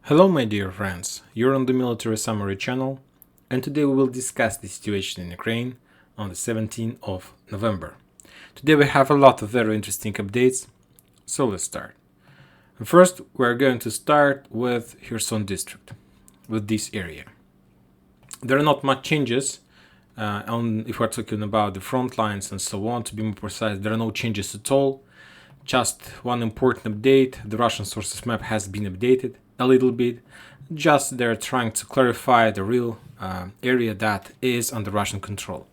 Hello my dear friends, you're on the Military Summary channel, and today we will discuss the situation in Ukraine on the 17th of November. Today we have a lot of very interesting updates, so let's start. First, we're going to start with Kherson district, with this area. There are not much changes if we're talking about the front lines and so on. To be more precise, there are no changes at all. Just one important update: the Russian sources map has been updated a little bit. Just they're trying to clarify the real area that is under Russian control.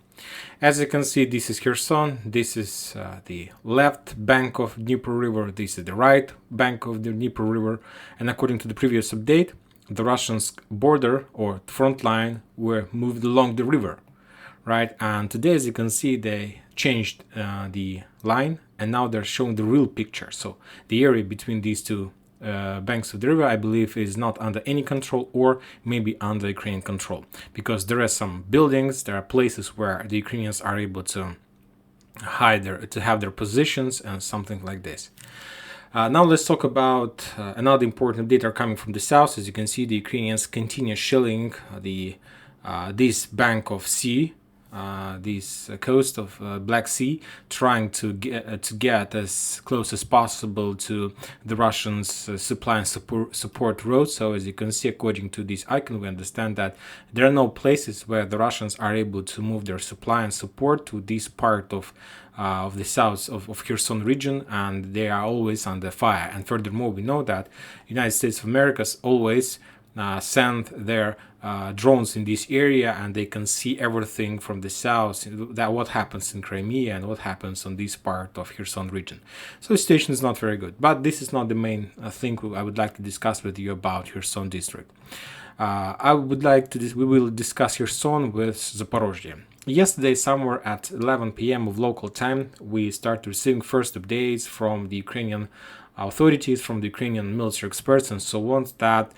As you can see, this is Kherson, this is the left bank of Dnieper River, this is the right bank of the Dnieper River, and according to the previous update, the Russians' border or front line were moved along the river, right? And today, as you can see, they changed the line, and now they're showing the real picture. So the area between these two banks of the river, I believe, is not under any control, or maybe under Ukrainian control, because there are some buildings, there are places where the Ukrainians are able to have their positions and something like this. Now let's talk about another important data coming from the south. As you can see, the Ukrainians continue shelling this bank of sea, this coast of Black Sea, trying to get as close as possible to the Russians' supply and support roads. So as you can see, according to this icon, we understand that there are no places where the Russians are able to move their supply and support to this part of the south of Kherson region, and they are always under fire. And furthermore, we know that United States of America always send their drones in this area, and they can see everything from the south, that what happens in Crimea and what happens on this part of Kherson region. So the situation is not very good, but this is not the main thing I would like to discuss with you about Kherson district. We will discuss Kherson with Zaporizhzhia. Yesterday, somewhere at 11 p.m. of local time, we started receiving first updates from the Ukrainian authorities, from the Ukrainian military experts and so on, that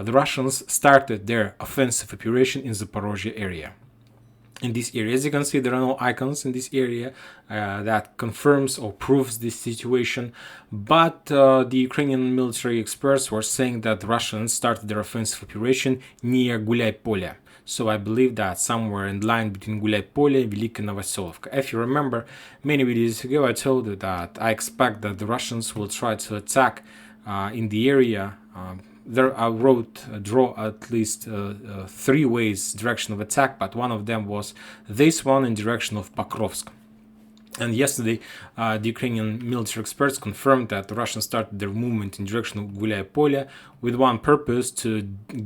the Russians started their offensive operation in Zaporizhzhia area. In this area, as you can see, there are no icons in this area that confirms or proves this situation, but the Ukrainian military experts were saying that the Russians started their offensive operation near Gulay-Polye. So I believe that somewhere in the line between Gulay-Polye and Velika Novoselovka. If you remember, many videos ago I told you that I expect that the Russians will try to attack in the area. There I draw at least three ways direction of attack, but one of them was this one in direction of Pokrovsk. And yesterday, the Ukrainian military experts confirmed that the Russians started their movement in direction of Gulay-Polye with one purpose: to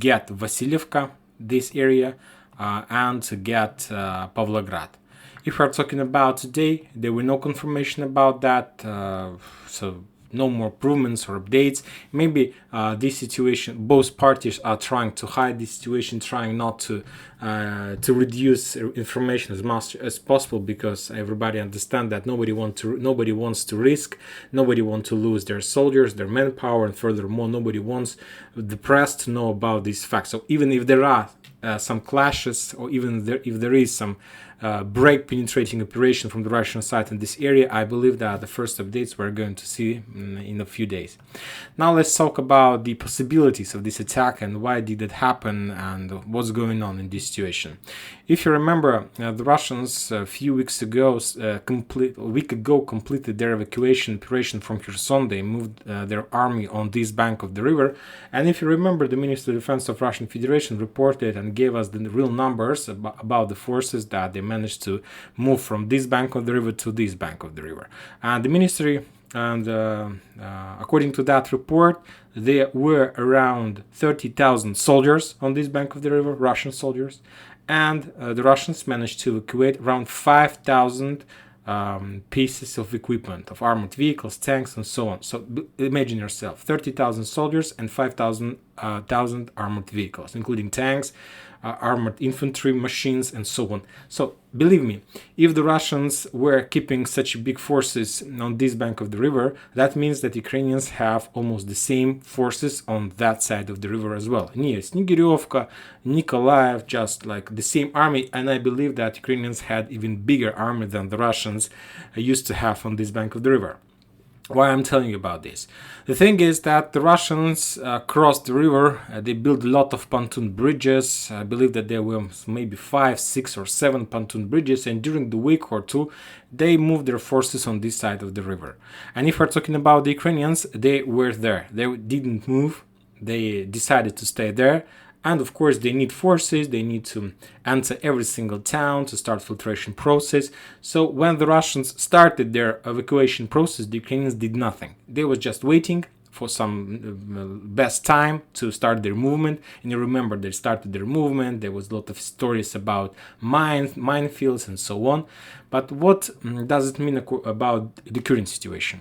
get Vasilievka, this area, and to get Pavlograd. If we are talking about today, there were no confirmation about that, so no more improvements or updates. Maybe this situation, both parties are trying to hide this situation, trying not to reduce information as much as possible, because everybody understands that nobody wants to risk, nobody wants to lose their soldiers, their manpower, and furthermore, nobody wants the press to know about these facts. So even if there are some clashes, or even if there is some break penetrating operation from the Russian side in this area, I believe that the first updates we're going to see in a few days. Now let's talk about the possibilities of this attack and why did it happen and what's going on in this situation. If you remember, the Russians a week ago completed their evacuation operation from Kherson. They moved their army on this bank of the river, and if you remember, the Ministry of Defense of Russian Federation reported and gave us the real numbers about the forces that they managed to move from this bank of the river to this bank of the river. And the ministry, and according to that report, there were around 30,000 soldiers on this bank of the river, Russian soldiers, and the Russians managed to evacuate around 5,000 pieces of equipment, of armored vehicles, tanks, and so on. So imagine yourself, 30,000 soldiers and 5,000 armored vehicles, including tanks, armored infantry machines, and so on. So believe me, if the Russians were keeping such big forces on this bank of the river, that means that Ukrainians have almost the same forces on that side of the river as well. Near Snigirovka, Nikolaev, just like the same army, and I believe that Ukrainians had even bigger army than the Russians used to have on this bank of the river. Why I'm telling you about this? The thing is that the Russians crossed the river. They built a lot of pontoon bridges. I believe that there were maybe 5, 6, or 7 pontoon bridges, and during the week or two they moved their forces on this side of the river. And if we're talking about the Ukrainians, they were there. They didn't move. They decided to stay there. And of course, they need forces, they need to enter every single town to start filtration process. So when the Russians started their evacuation process, the Ukrainians did nothing. They were just waiting for some best time to start their movement. And you remember they started their movement, there was a lot of stories about minefields and so on. But what does it mean about the current situation?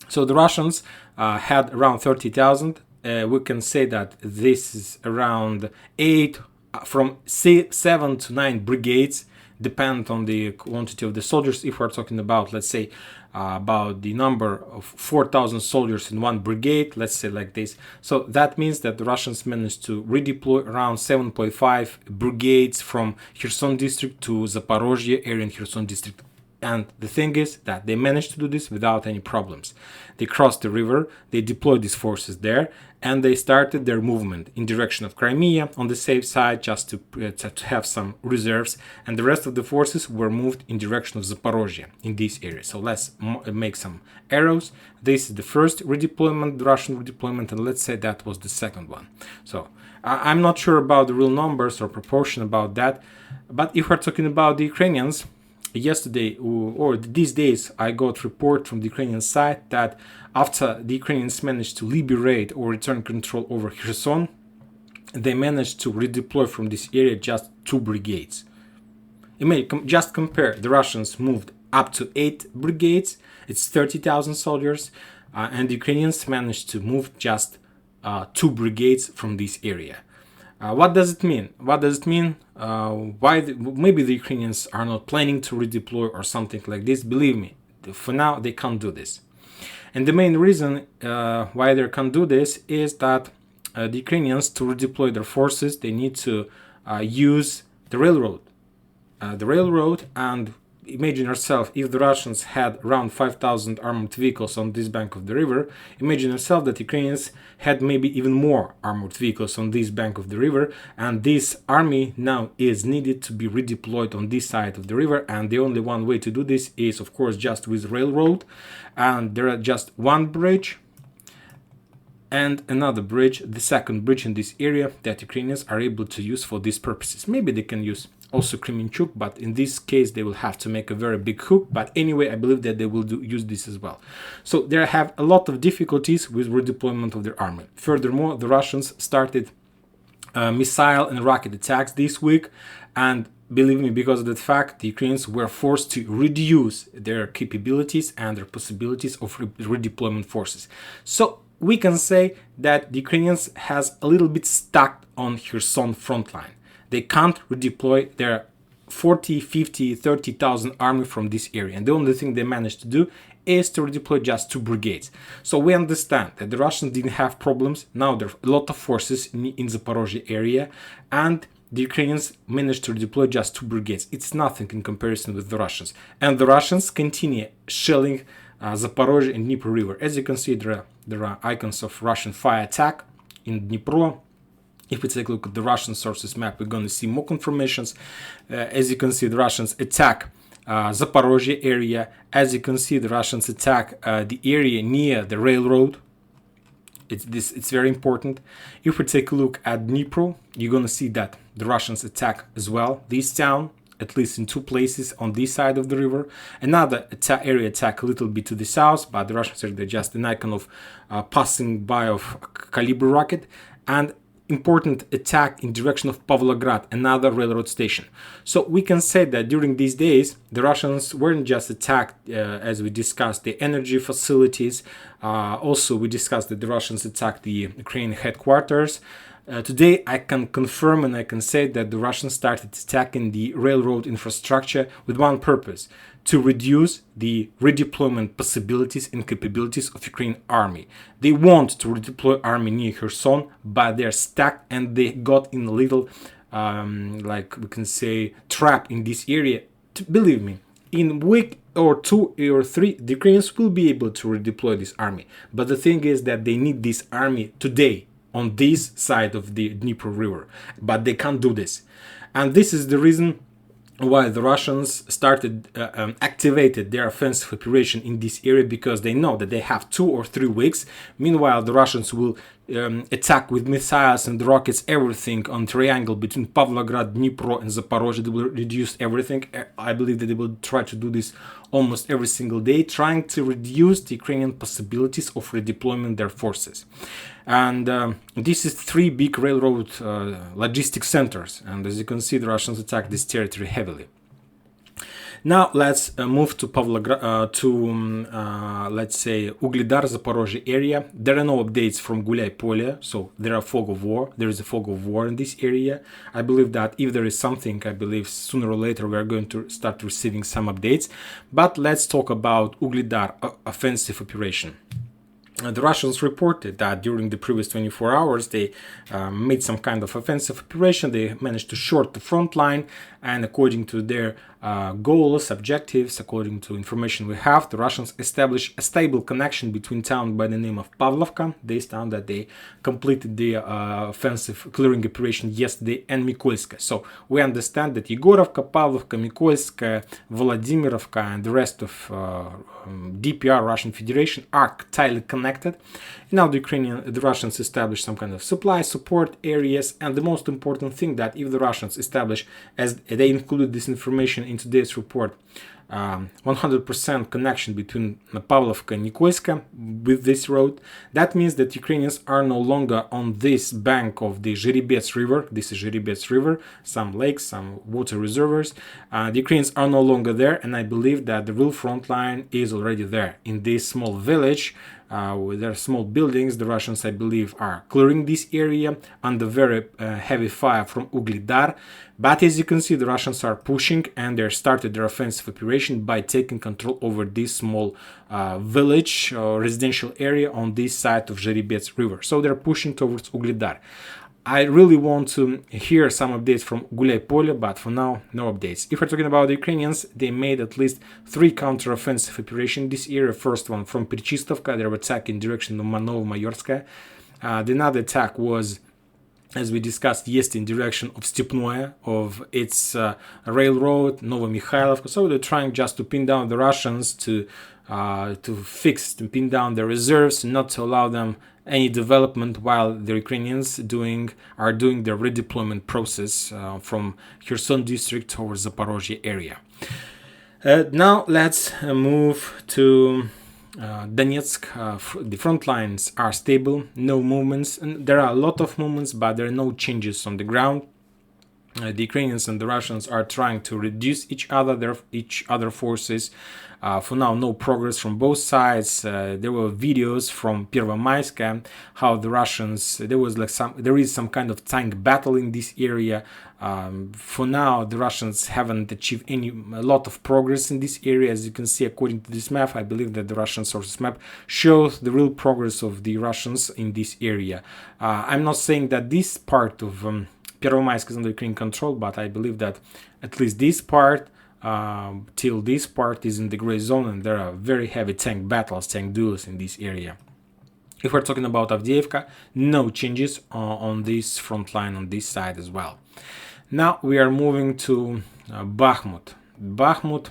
So the Russians had around 30,000. We can say that this is around 8, from 7 to 9 brigades, depend on the quantity of the soldiers. If we're talking about, let's say, about the number of 4,000 soldiers in one brigade, let's say like this. So that means that the Russians managed to redeploy around 7.5 brigades from Kherson district to Zaporizhzhia area in Kherson district. And the thing is that they managed to do this without any problems. They crossed the river, they deployed these forces there, and they started their movement in direction of Crimea on the safe side, just to have some reserves. And the rest of the forces were moved in direction of Zaporizhzhia in this area. So let's make some arrows. This is the first redeployment, the Russian redeployment, and let's say that was the second one. So I'm not sure about the real numbers or proportion about that. But if we're talking about the Ukrainians, yesterday or these days I got report from the Ukrainian side that after the Ukrainians managed to liberate or return control over Kherson, they managed to redeploy from this area just 2 brigades. You may just compare. The Russians moved up to 8 brigades, it's 30,000 soldiers, and the Ukrainians managed to move just 2 brigades from this area. What does it mean? What does it mean? Maybe the Ukrainians are not planning to redeploy or something like this. Believe me, for now they can't do this. And the main reason why they can't do this is that the Ukrainians, to redeploy their forces, they need to use the railroad. And imagine yourself, if the Russians had around 5,000 armored vehicles on this bank of the river, imagine yourself that Ukrainians had maybe even more armored vehicles on this bank of the river, and this army now is needed to be redeployed on this side of the river, and the only one way to do this is, of course, just with railroad. And there are just one bridge and another bridge, the second bridge in this area, that Ukrainians are able to use for these purposes. Maybe they can use also Kremenchuk, but in this case they will have to make a very big hook. But anyway, I believe that they will use this as well. So they have a lot of difficulties with redeployment of their army. Furthermore, the Russians started missile and rocket attacks this week, and believe me, because of that fact, the Ukrainians were forced to reduce their capabilities and their possibilities of redeployment forces. So we can say that the Ukrainians has a little bit stuck on Kherson frontline. They can't redeploy their 40, 50, 30,000 army from this area. And the only thing they managed to do is to redeploy just 2 brigades. So we understand that the Russians didn't have problems. Now there are a lot of forces in Zaporizhzhia area, and the Ukrainians managed to redeploy just 2 brigades. It's nothing in comparison with the Russians. And the Russians continue shelling Zaporizhzhia and Dnipro River. As you can see, there are icons of Russian fire attack in Dnipro. If we take a look at the Russian sources map, we're going to see more confirmations. As you can see, the Russians attack Zaporizhzhia area. As you can see, the Russians attack the area near the railroad. It's very important. If we take a look at Dnipro, you're going to see that the Russians attack as well this town, at least in 2 places on this side of the river. Another area attack a little bit to the south, but the Russians are just an icon of passing by of caliber rocket. And important attack in direction of Pavlograd, another railroad station. So we can say that during these days, the Russians weren't just attacked, as we discussed, the energy facilities. Also, we discussed that the Russians attacked the Ukrainian headquarters. Today, I can confirm and I can say that the Russians started attacking the railroad infrastructure with one purpose: to reduce the redeployment possibilities and capabilities of Ukrainian army. They want to redeploy army near Kherson, but they're stuck and they got in a little, like we can say, trap in this area. Believe me, in week or 2 or 3, the Ukrainians will be able to redeploy this army. But the thing is that they need this army today on this side of the Dnieper River. But they can't do this. And this is the reason why the Russians activated their offensive operation in this area, because they know that they have 2 or 3 weeks. Meanwhile, the Russians will attack with missiles and rockets everything on triangle between Pavlograd, Dnipro and Zaporizhzhia. They will reduce everything. I believe that they will try to do this almost every single day, trying to reduce the Ukrainian possibilities of redeployment their forces. And this is 3 big railroad logistic centers, and as you can see, the Russians attack this territory heavily. Now let's move to let's say Ugledar, Zaporizhzhia area. There are no updates from Gulay Polye, so there are fog of war. There is a fog of war in this area. I believe that if there is something, I believe sooner or later we are going to start receiving some updates. But let's talk about Ugledar offensive operation. The Russians reported that during the previous 24 hours they made some kind of offensive operation. They managed to short the front line, and according to their goals, objectives, according to information we have, the Russians established a stable connection between town by the name of Pavlovka, this town that they completed the offensive clearing operation yesterday, and Mykolaisk. So we understand that Yegorovka, Pavlovka, Mykolaisk, Volodimirovka and the rest of DPR, Russian Federation, are tightly connected. Now the Russians established some kind of supply support areas, and the most important thing that if the Russians establish, as they included this information in today's report, 100% connection between Pavlovka and Mykolaisk with this road, that means that Ukrainians are no longer on this bank of the Zherebets River. This is Zherebets River, some lakes, some water reservoirs. The Ukrainians are no longer there, and I believe that the real front line is already there. In this small village, with their small buildings, the Russians, I believe, are clearing this area under very heavy fire from Ugledar. But as you can see, the Russians are pushing, and they started their offensive operation by taking control over this small village or residential area on this side of Zherebets River. So they're pushing towards Ugledar. I really want to hear some updates from Gulay Polye, but for now, no updates. If we're talking about the Ukrainians, they made at least 3 counter-offensive operations in this area. First one from Perchistovka, they were attacking in direction of Manovo-Mayorskaya. The another attack was, as we discussed yesterday, in direction of Stepnoye, of its railroad, Novo-Mikhailovka. So they're trying just to pin down the Russians, to pin down their reserves, not to allow them any development while the Ukrainians are doing their redeployment process from Kherson district towards Zaporizhzhia area. Now let's move to Donetsk. The front lines are stable, no movements, and there are a lot of movements, but there are no changes on the ground. The Ukrainians and the Russians are trying to reduce each other forces. For now, no progress from both sides. There were videos from Pervomaisk, how the Russians, there is some kind of tank battle in this area. For now, the Russians haven't achieved a lot of progress in this area. As you can see, according to this map, I believe that the Russian sources map shows the real progress of the Russians in this area. I'm not saying that this part of Pervomaisk is under Ukrainian control, but I believe that at least this part, till this part, is in the gray zone, and there are very heavy tank battles, tank duels in this area. If we're talking about Avdiivka, no changes on this front line on this side as well. Now we are moving to Bakhmut. Bakhmut,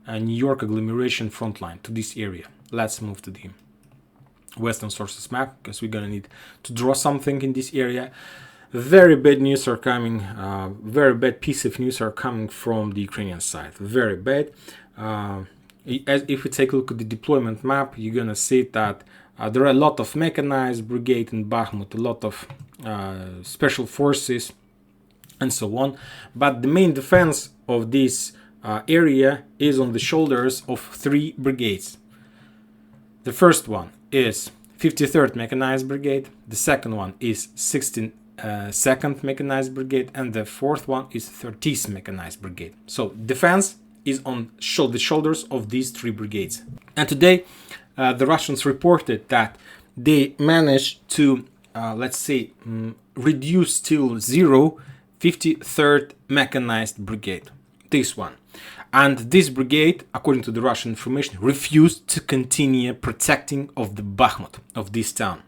New York agglomeration front line, to this area. Let's move to the Western sources map, because we're gonna need to draw something in this area. Very bad news are coming, very bad piece of news are coming from the Ukrainian side. Very bad. If we take a look at the deployment map, you're gonna see that there are a lot of mechanized brigade in Bakhmut, a lot of special forces, and so on. But the main defense of this area is on the shoulders of 3 brigades. The first one is 53rd Mechanized Brigade, the second one is 2nd Mechanized Brigade, and the fourth one is 30th Mechanized Brigade. So defense is on the shoulders of these 3 brigades. And today the Russians reported that they managed to, reduce till 0 53rd Mechanized Brigade. This one. And this brigade, according to the Russian information, refused to continue protecting of the Bakhmut, of this town.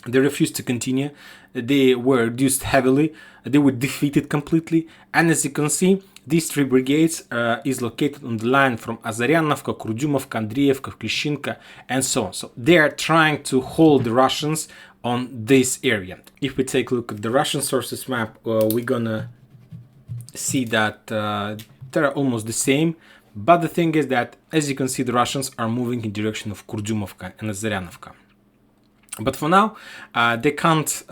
They refused to continue. They were reduced heavily. They were defeated completely. And as you can see, these three brigades is located on the line from Azaryanovka, Kurdyumovka, Andreevka, Klishchinka, and so on. So they are trying to hold the Russians on this area. If we take a look at the Russian sources map, we're gonna see that they're almost the same. But the thing is that, as you can see, the Russians are moving in direction of Kurdyumovka and Azaryanovka. But for now, they can't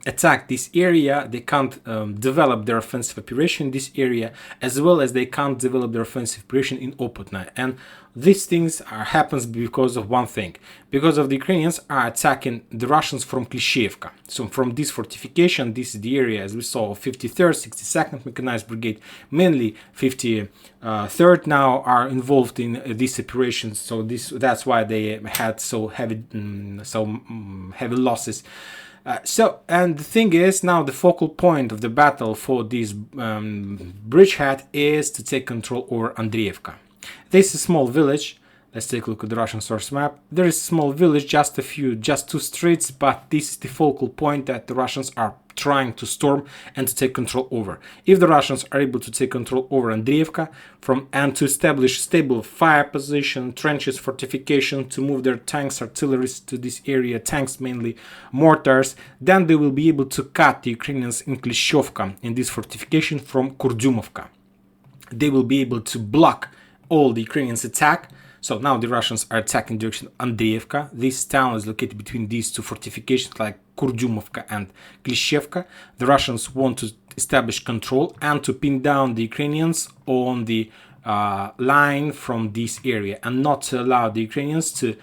attack this area, they can't develop their offensive operation in this area, as well as they can't develop their offensive operation in Opotna. And these things happens because of one thing, because of the Ukrainians are attacking the Russians from Klishchevka. So from this fortification, this is the area, as we saw, 53rd, 62nd Mechanized Brigade, mainly 53rd now are involved in these operations. So that's why they had so heavy losses. And the thing is, now the focal point of the battle for this bridgehead is to take control over Andreevka. This is a small village. Let's take a look at the Russian source map. There is a small village, just two streets, but this is the focal point that the Russians are trying to storm and to take control over. If the Russians are able to take control over Andreevka and to establish stable fire position, trenches, fortification, to move their tanks, artillery to this area, tanks mainly, mortars, then they will be able to cut the Ukrainians in Klishchovka in this fortification from Kurdyumovka. They will be able to block all the Ukrainians' attack. So now the Russians are attacking in direction of Andreevka. This town is located between these two fortifications like Kurdyumovka and Klishchevka. The Russians want to establish control and to pin down the Ukrainians on the line from this area and not to allow the Ukrainians to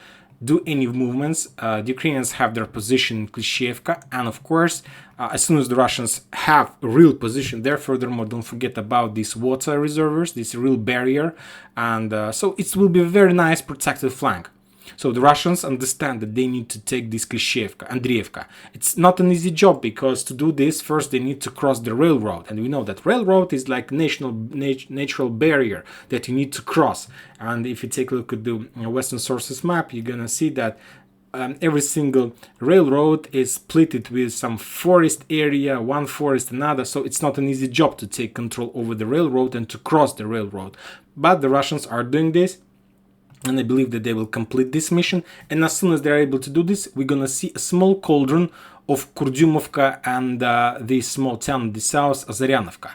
do any movements. The Ukrainians have their position in Klishchevka, and of course, as soon as the Russians have a real position there, furthermore, don't forget about these water reservoirs, this real barrier, and so it will be a very nice protected flank. So the Russians understand that they need to take this Klishchevka, Andreevka. It's not an easy job, because to do this, first they need to cross the railroad. And we know that railroad is like natural barrier that you need to cross. And if you take a look at the Western sources map, you're going to see that every single railroad is split with some forest area, one forest, another. So it's not an easy job to take control over the railroad and to cross the railroad. But the Russians are doing this, and I believe that they will complete this mission. And as soon as they're able to do this, we're gonna see a small cauldron of Kurdyumovka and this small town in the south, Azaryanovka.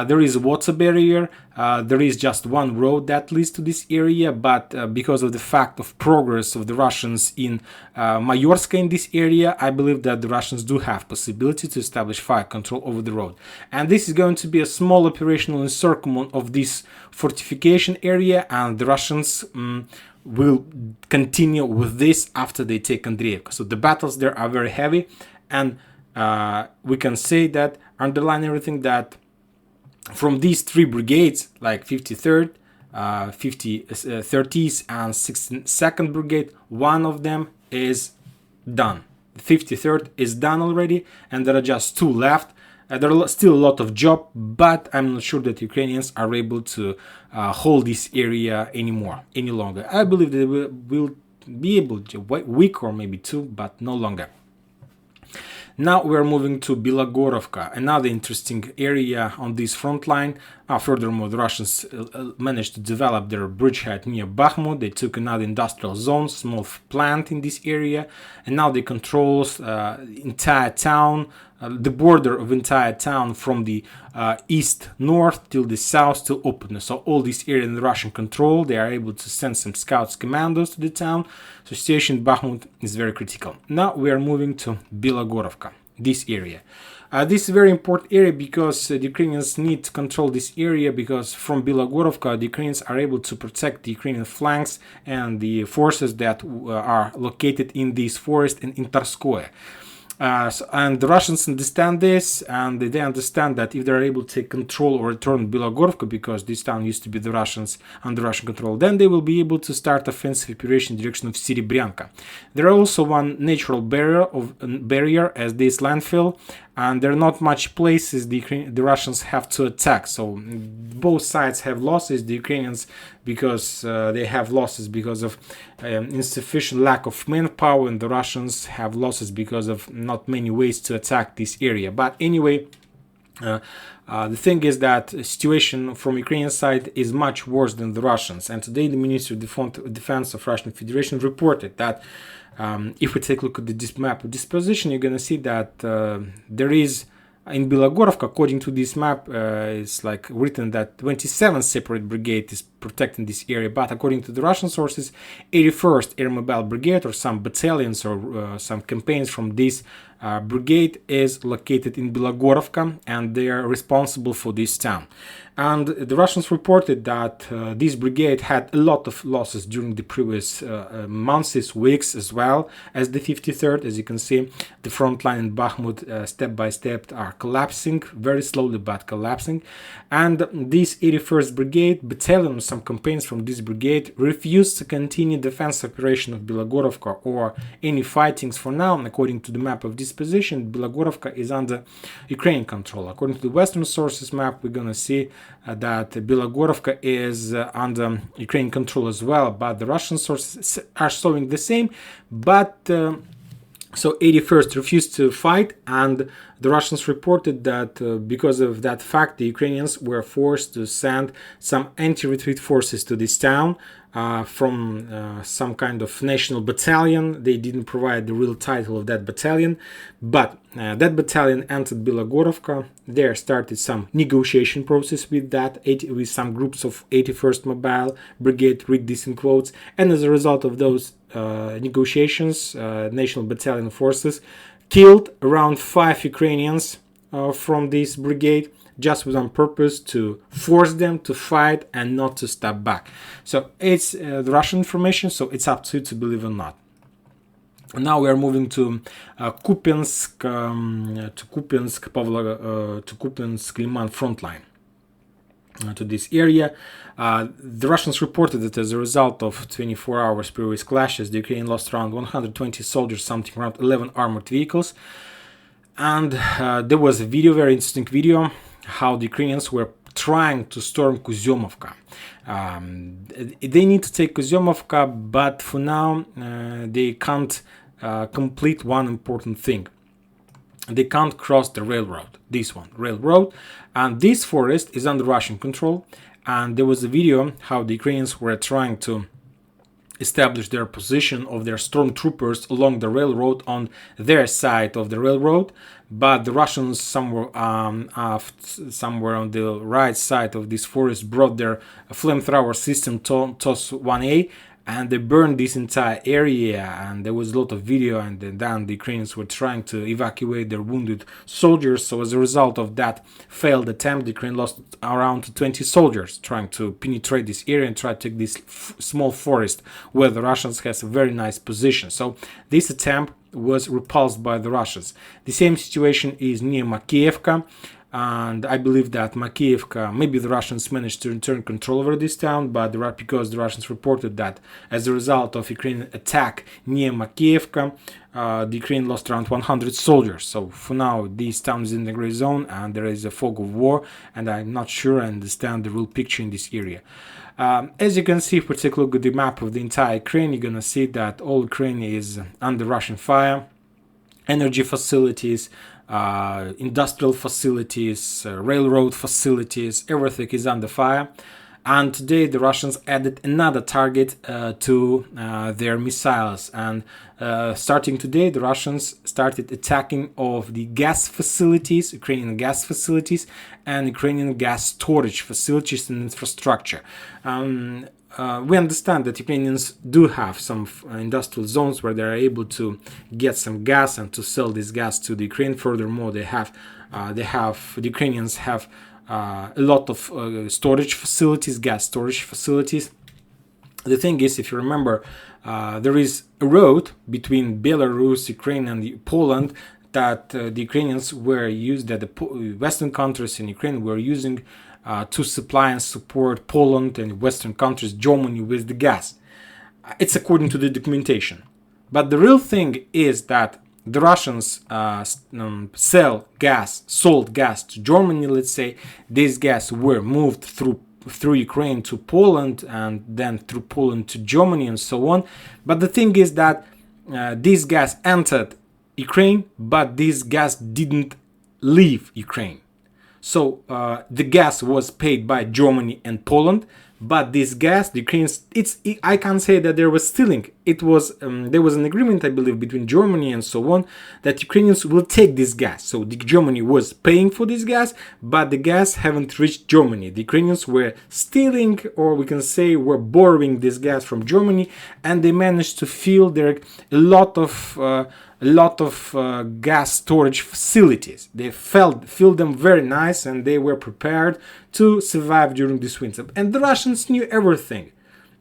There is a water barrier. There is just one road that leads to this area, but because of the fact of progress of the Russians in Mayorska in this area, I believe that the Russians do have possibility to establish fire control over the road. And this is going to be a small operational encirclement of this fortification area, and the Russians will continue with this after they take Andreevka. So the battles there are very heavy, and we can say that, underline everything, that from these three brigades, like 53rd, 30th and 62nd Brigade, one of them is done. The 53rd is done already, and there are just two left. There are still a lot of job, but I'm not sure that Ukrainians are able to hold this area any longer. I believe they will be able to, week or maybe two, but no longer. Now we're moving to Belogorovka, another interesting area on this front line. Furthermore, the Russians managed to develop their bridgehead near Bakhmut. They took another industrial zone, small plant in this area, and now they control entire town, the border of entire town from the east north till the south till Opotna. So all this area in the Russian control. They are able to send some scouts, commandos to the town. So situation in Bakhmut is very critical. Now we are moving to Belogorovka, this area. This is a very important area because the Ukrainians need to control this area, because from Belogorovka the Ukrainians are able to protect the Ukrainian flanks and the forces that are located in this forest and in Tarskoye. And the Russians understand this, and they understand that if they're able to take control or return Belogorovka, because this town used to be the Russians under Russian control, then they will be able to start offensive operation in the direction of Serebryanka. There are also one natural barrier as this landfill, and there are not much places the Russians have to attack. So both sides have losses. The Ukrainians, because they have losses because of insufficient lack of manpower, and the Russians have losses because of not many ways to attack this area. But anyway, the thing is that the situation from Ukrainian side is much worse than the Russians. And today the Ministry of Defense of Russian Federation reported that if we take a look at this map of this position, you're going to see that there is in Belogorovka, according to this map, it's like written that 27 separate brigade is protecting this area, but according to the Russian sources, 81st Air Mobile Brigade or some battalions or some campaigns from this brigade is located in Belogorovka, and they are responsible for this town. And the Russians reported that this brigade had a lot of losses during the previous months, weeks, as well as the 53rd. As you can see, the front line in Bakhmut step by step are collapsing, very slowly but collapsing. And this 81st Brigade battalion, some campaigns from this brigade, refused to continue defense operation of Belogorovka or any fightings for now. And according to the map of this position, Belogorovka is under Ukrainian control. According to the Western sources map, we're going to see that Belogorovka is under Ukrainian control as well, but the Russian sources are showing the same. But so 81st refused to fight, and the Russians reported that because of that fact, the Ukrainians were forced to send some anti-retreat forces to this town from some kind of national battalion. They didn't provide the real title of that battalion, but that battalion entered Belogorovka. There started some negotiation process with with some groups of 81st Mobile Brigade, read this in quotes, and as a result of those negotiations, national battalion forces killed around 5 Ukrainians from this brigade, just with on purpose to force them to fight and not to step back. So it's the Russian information, so it's up to you to believe or not. Now we are moving to Kupyansk, Liman frontline. To this area. The Russians reported that as a result of 24 hours previous clashes, the Ukraine lost around 120 soldiers, something around 11 armored vehicles. And there was a video, very interesting video, how the Ukrainians were trying to storm Kuzyomovka. They need to take Kuzyomovka, but for now they can't complete one important thing. They can't cross the railroad, this one, railroad, and this forest is under Russian control. And there was a video how the Ukrainians were trying to establish their position of their stormtroopers along the railroad on their side of the railroad, but the Russians somewhere on the right side of this forest brought their flamethrower system TOS-1A, and they burned this entire area, and there was a lot of video, and then the Ukrainians were trying to evacuate their wounded soldiers. So as a result of that failed attempt, the Ukraine lost around 20 soldiers trying to penetrate this area and try to take this small forest where the Russians has a very nice position. So this attempt was repulsed by the Russians. The same situation is near Makiivka. And I believe that Makiivka, maybe the Russians managed to return control over this town, but because the Russians reported that as a result of Ukrainian attack near Makiivka, the Ukraine lost around 100 soldiers. So for now, this town is in the gray zone and there is a fog of war, and I'm not sure I understand the real picture in this area. As you can see, if we take a look at the map of the entire Ukraine, you're going to see that all Ukraine is under Russian fire. Energy facilities, industrial facilities, railroad facilities, everything is under fire. And today the Russians added another target to their missiles. And starting today, the Russians started attacking of the gas facilities, Ukrainian gas facilities, and Ukrainian gas storage facilities and infrastructure. We understand that Ukrainians do have some industrial zones where they are able to get some gas and to sell this gas to the Ukraine. Furthermore, the Ukrainians have a lot of storage facilities, gas storage facilities. The thing is, if you remember, there is a road between Belarus, Ukraine, and Poland that the Ukrainians were used, that the Western countries in Ukraine were using to supply and support Poland and Western countries, Germany, with the gas. It's according to the documentation. But the real thing is that the Russians sold gas to Germany, let's say. This gas were moved through Ukraine to Poland, and then through Poland to Germany, and so on. But the thing is that this gas entered Ukraine, but this gas didn't leave Ukraine. So the gas was paid by Germany and Poland, but this gas, the Ukrainians, I can't say that there was stealing. It was there was an agreement, I believe, between Germany and so on, that Ukrainians will take this gas. So Germany was paying for this gas, but the gas haven't reached Germany. The Ukrainians were stealing, or we can say were borrowing this gas from Germany, and they managed to fill a lot of gas storage facilities. They filled them very nice, and they were prepared to survive during this winter. And the Russians knew everything.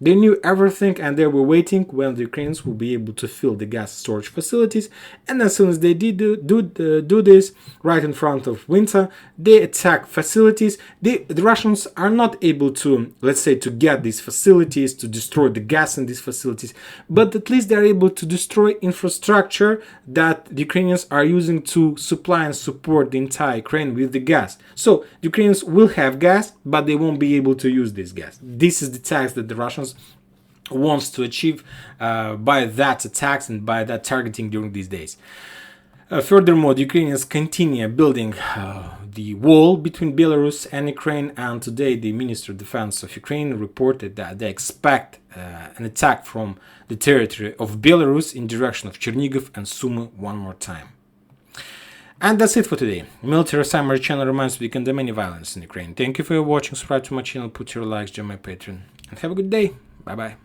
They knew everything, and they were waiting when the Ukrainians will be able to fill the gas storage facilities. And as soon as they did do this, right in front of winter, they attack facilities. The Russians are not able to, let's say, to get these facilities, to destroy the gas in these facilities, but at least they're able to destroy infrastructure that the Ukrainians are using to supply and support the entire Ukraine with the gas. So the Ukrainians will have gas, but they won't be able to use this gas. This is the tax that the Russians wants to achieve by that attacks and by that targeting during these days. Furthermore, the Ukrainians continue building the wall between Belarus and Ukraine, and today the Minister of Defense of Ukraine reported that they expect an attack from the territory of Belarus in direction of Chernihiv and Sumy one more time. And that's it for today. Military Summary channel reminds you condemn any violence in Ukraine. Thank you for watching. Subscribe to my channel, put your likes, join my Patreon, and have a good day. Bye bye.